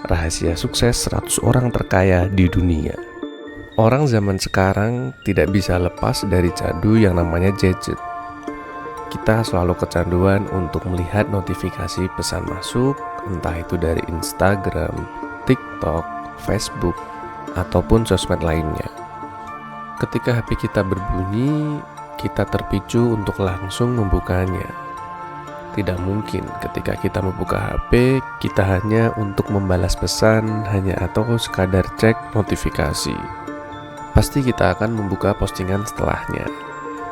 Rahasia sukses 100 orang terkaya di dunia. Orang zaman sekarang tidak bisa lepas dari candu yang namanya gadget. Kita selalu kecanduan untuk melihat notifikasi pesan masuk, entah itu dari Instagram, TikTok, Facebook, ataupun sosmed lainnya. Ketika HP kita berbunyi, kita terpicu untuk langsung membukanya. Tidak mungkin ketika kita membuka HP, kita hanya untuk membalas pesan atau sekadar cek notifikasi. Pasti kita akan membuka postingan setelahnya.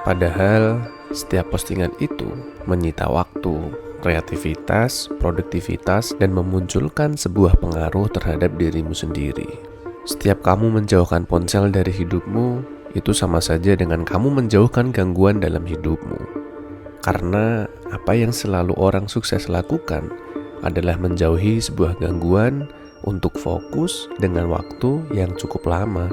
Padahal setiap postingan itu menyita waktu, kreativitas, produktivitas, dan memunculkan sebuah pengaruh terhadap dirimu sendiri. Setiap kamu menjauhkan ponsel dari hidupmu, itu sama saja dengan kamu menjauhkan gangguan dalam hidupmu. Karena apa yang selalu orang sukses lakukan adalah menjauhi sebuah gangguan untuk fokus dengan waktu yang cukup lama.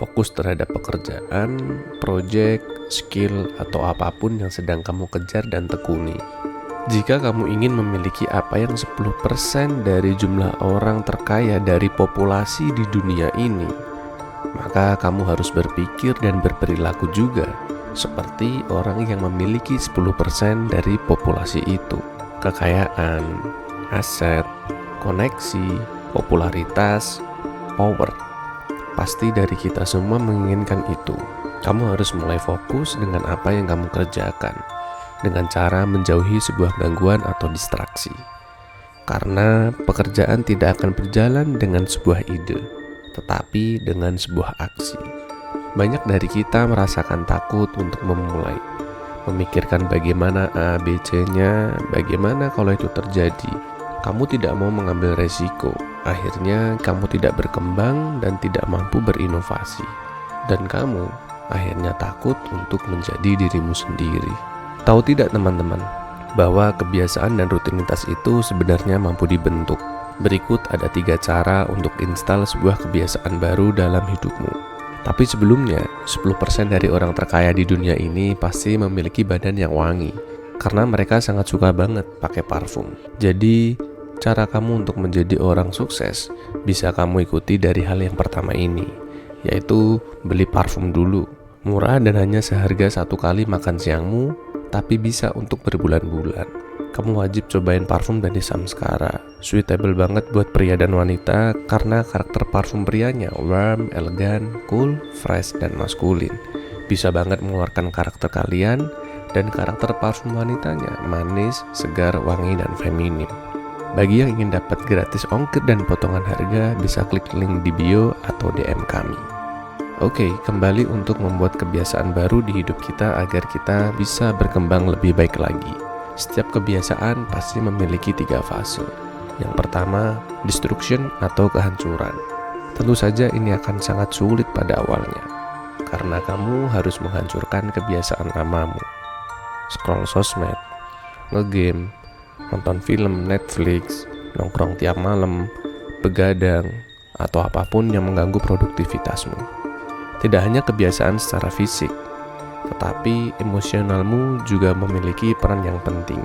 Fokus terhadap pekerjaan, proyek, skill, atau apapun yang sedang kamu kejar dan tekuni. Jika kamu ingin memiliki apa yang 10% dari jumlah orang terkaya dari populasi di dunia ini, maka kamu harus berpikir dan berperilaku juga seperti orang yang memiliki 10% dari populasi itu. Kekayaan, aset, koneksi, popularitas, power. Pasti dari kita semua menginginkan itu. Kamu harus mulai fokus dengan apa yang kamu kerjakan, dengan cara menjauhi sebuah gangguan atau distraksi. Karena pekerjaan tidak akan berjalan dengan sebuah ide, tetapi dengan sebuah aksi. Banyak dari kita merasakan takut untuk memulai, memikirkan bagaimana A, B, C-nya, bagaimana kalau itu terjadi. Kamu tidak mau mengambil resiko, akhirnya kamu tidak berkembang dan tidak mampu berinovasi. Dan kamu akhirnya takut untuk menjadi dirimu sendiri. Tahu tidak teman-teman, bahwa kebiasaan dan rutinitas itu sebenarnya mampu dibentuk. Berikut ada 3 cara untuk install sebuah kebiasaan baru dalam hidupmu. Tapi sebelumnya, 10% dari orang terkaya di dunia ini pasti memiliki badan yang wangi, karena mereka sangat suka banget pakai parfum. Jadi, cara kamu untuk menjadi orang sukses bisa kamu ikuti dari hal yang pertama ini, yaitu beli parfum dulu. Murah dan hanya seharga 1 kali makan siangmu, tapi bisa untuk berbulan-bulan. Kamu wajib cobain parfum dari Samskara. Suitable banget buat pria dan wanita karena karakter parfum prianya warm, elegan, cool, fresh, dan maskulin. Bisa banget mengeluarkan karakter kalian, dan karakter parfum wanitanya manis, segar, wangi, dan feminim. Bagi yang ingin dapat gratis ongkir dan potongan harga, bisa klik link di bio atau DM kami. Oke, kembali untuk membuat kebiasaan baru di hidup kita agar kita bisa berkembang lebih baik lagi. Setiap kebiasaan pasti memiliki 3 fase. Yang pertama, destruction atau kehancuran. Tentu saja ini akan sangat sulit pada awalnya, karena kamu harus menghancurkan kebiasaan lamamu. Scroll sosmed, ngegame, nonton film Netflix, nongkrong tiap malam, begadang, atau apapun yang mengganggu produktivitasmu. Tidak hanya kebiasaan secara fisik, tetapi emosionalmu juga memiliki peran yang penting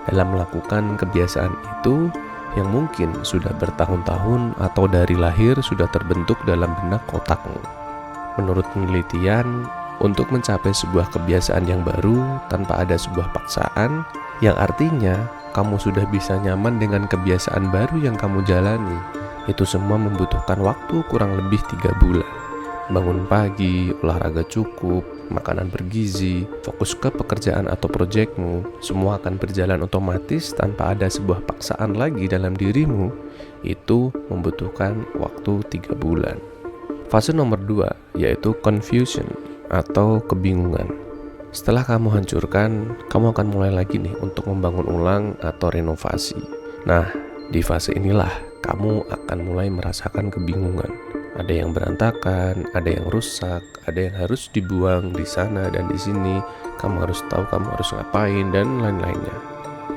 dalam melakukan kebiasaan itu yang mungkin sudah bertahun-tahun atau dari lahir sudah terbentuk dalam benak otakmu. Menurut penelitian, untuk mencapai sebuah kebiasaan yang baru tanpa ada sebuah paksaan, yang artinya kamu sudah bisa nyaman dengan kebiasaan baru yang kamu jalani, itu semua membutuhkan waktu kurang lebih 3 bulan. Bangun pagi, olahraga cukup, makanan bergizi, fokus ke pekerjaan atau proyekmu, semua akan berjalan otomatis tanpa ada sebuah paksaan lagi dalam dirimu. Itu membutuhkan waktu 3 bulan. Fase nomor 2 yaitu confusion atau kebingungan. Setelah kamu hancurkan, kamu akan mulai lagi nih untuk membangun ulang atau renovasi. Nah, di fase inilah kamu akan mulai merasakan kebingungan. Ada yang berantakan, ada yang rusak, ada yang harus dibuang di sana dan di sini. Kamu harus tahu kamu harus ngapain dan lain-lainnya.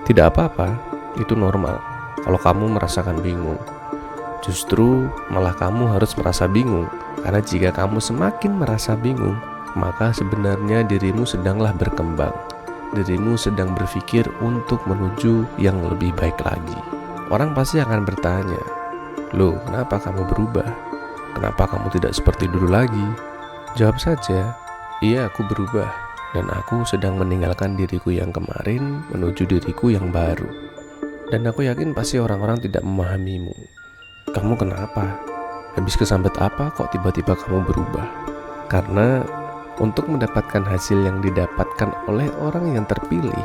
Tidak apa-apa, itu normal kalau kamu merasakan bingung. Justru malah kamu harus merasa bingung, karena jika kamu semakin merasa bingung, maka sebenarnya dirimu sedanglah berkembang. Dirimu sedang berpikir untuk menuju yang lebih baik lagi. Orang pasti akan bertanya, Loh, kenapa kamu berubah? Kenapa kamu tidak seperti dulu lagi? Jawab saja, iya aku berubah, dan aku sedang meninggalkan diriku yang kemarin menuju diriku yang baru. Dan aku yakin pasti orang-orang tidak memahamimu. Kamu kenapa? Habis kesambet apa kok tiba-tiba kamu berubah? Karena untuk mendapatkan hasil yang didapatkan oleh orang yang terpilih,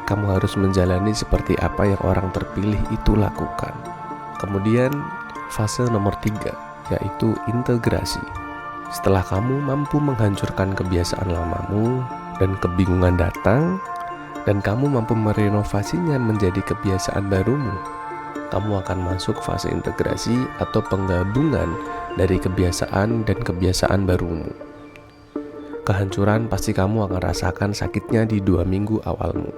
kamu harus menjalani seperti apa yang orang terpilih itu lakukan. Kemudian fase nomor 3, yaitu integrasi. Setelah kamu mampu menghancurkan kebiasaan lamamu dan kebingungan datang, dan kamu mampu merenovasinya menjadi kebiasaan barumu, kamu akan masuk fase integrasi atau penggabungan dari kebiasaan dan kebiasaan barumu. Kehancuran pasti kamu akan rasakan sakitnya di 2 minggu awalmu.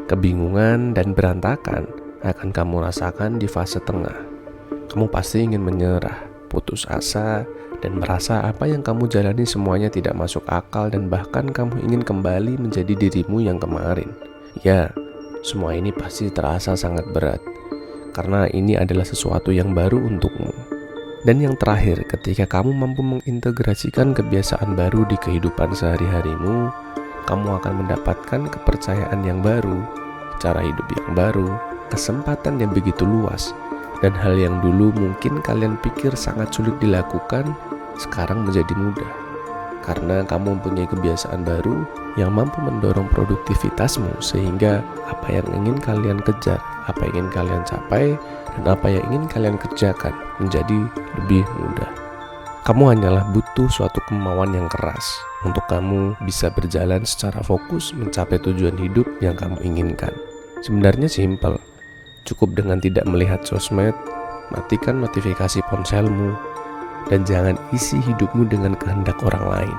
Kebingungan dan berantakan akan kamu rasakan di fase tengah. Kamu pasti ingin menyerah, putus asa, dan merasa apa yang kamu jalani semuanya tidak masuk akal dan bahkan kamu ingin kembali menjadi dirimu yang kemarin. Ya, semua ini pasti terasa sangat berat, karena ini adalah sesuatu yang baru untukmu. Dan yang terakhir, ketika kamu mampu mengintegrasikan kebiasaan baru di kehidupan sehari-harimu, kamu akan mendapatkan kepercayaan yang baru, cara hidup yang baru, kesempatan yang begitu luas, dan hal yang dulu mungkin kalian pikir sangat sulit dilakukan, sekarang menjadi mudah. Karena kamu mempunyai kebiasaan baru yang mampu mendorong produktivitasmu, sehingga apa yang ingin kalian kejar, apa yang ingin kalian capai, dan apa yang ingin kalian kerjakan menjadi lebih mudah. Kamu hanyalah butuh suatu kemauan yang keras untuk kamu bisa berjalan secara fokus mencapai tujuan hidup yang kamu inginkan. Sebenarnya simpel. Cukup dengan tidak melihat sosmed, matikan notifikasi ponselmu, dan jangan isi hidupmu dengan kehendak orang lain.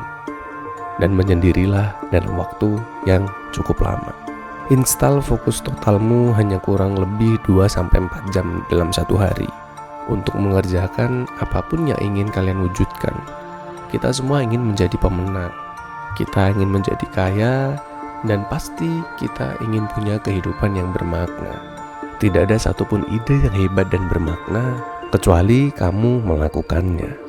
Dan menyendirilah dalam waktu yang cukup lama. Install fokus totalmu hanya kurang lebih 2-4 jam dalam satu hari untuk mengerjakan apapun yang ingin kalian wujudkan. Kita semua ingin menjadi pemenang. Kita ingin menjadi kaya, dan pasti kita ingin punya kehidupan yang bermakna. Tidak ada satupun ide yang hebat dan bermakna kecuali kamu melakukannya.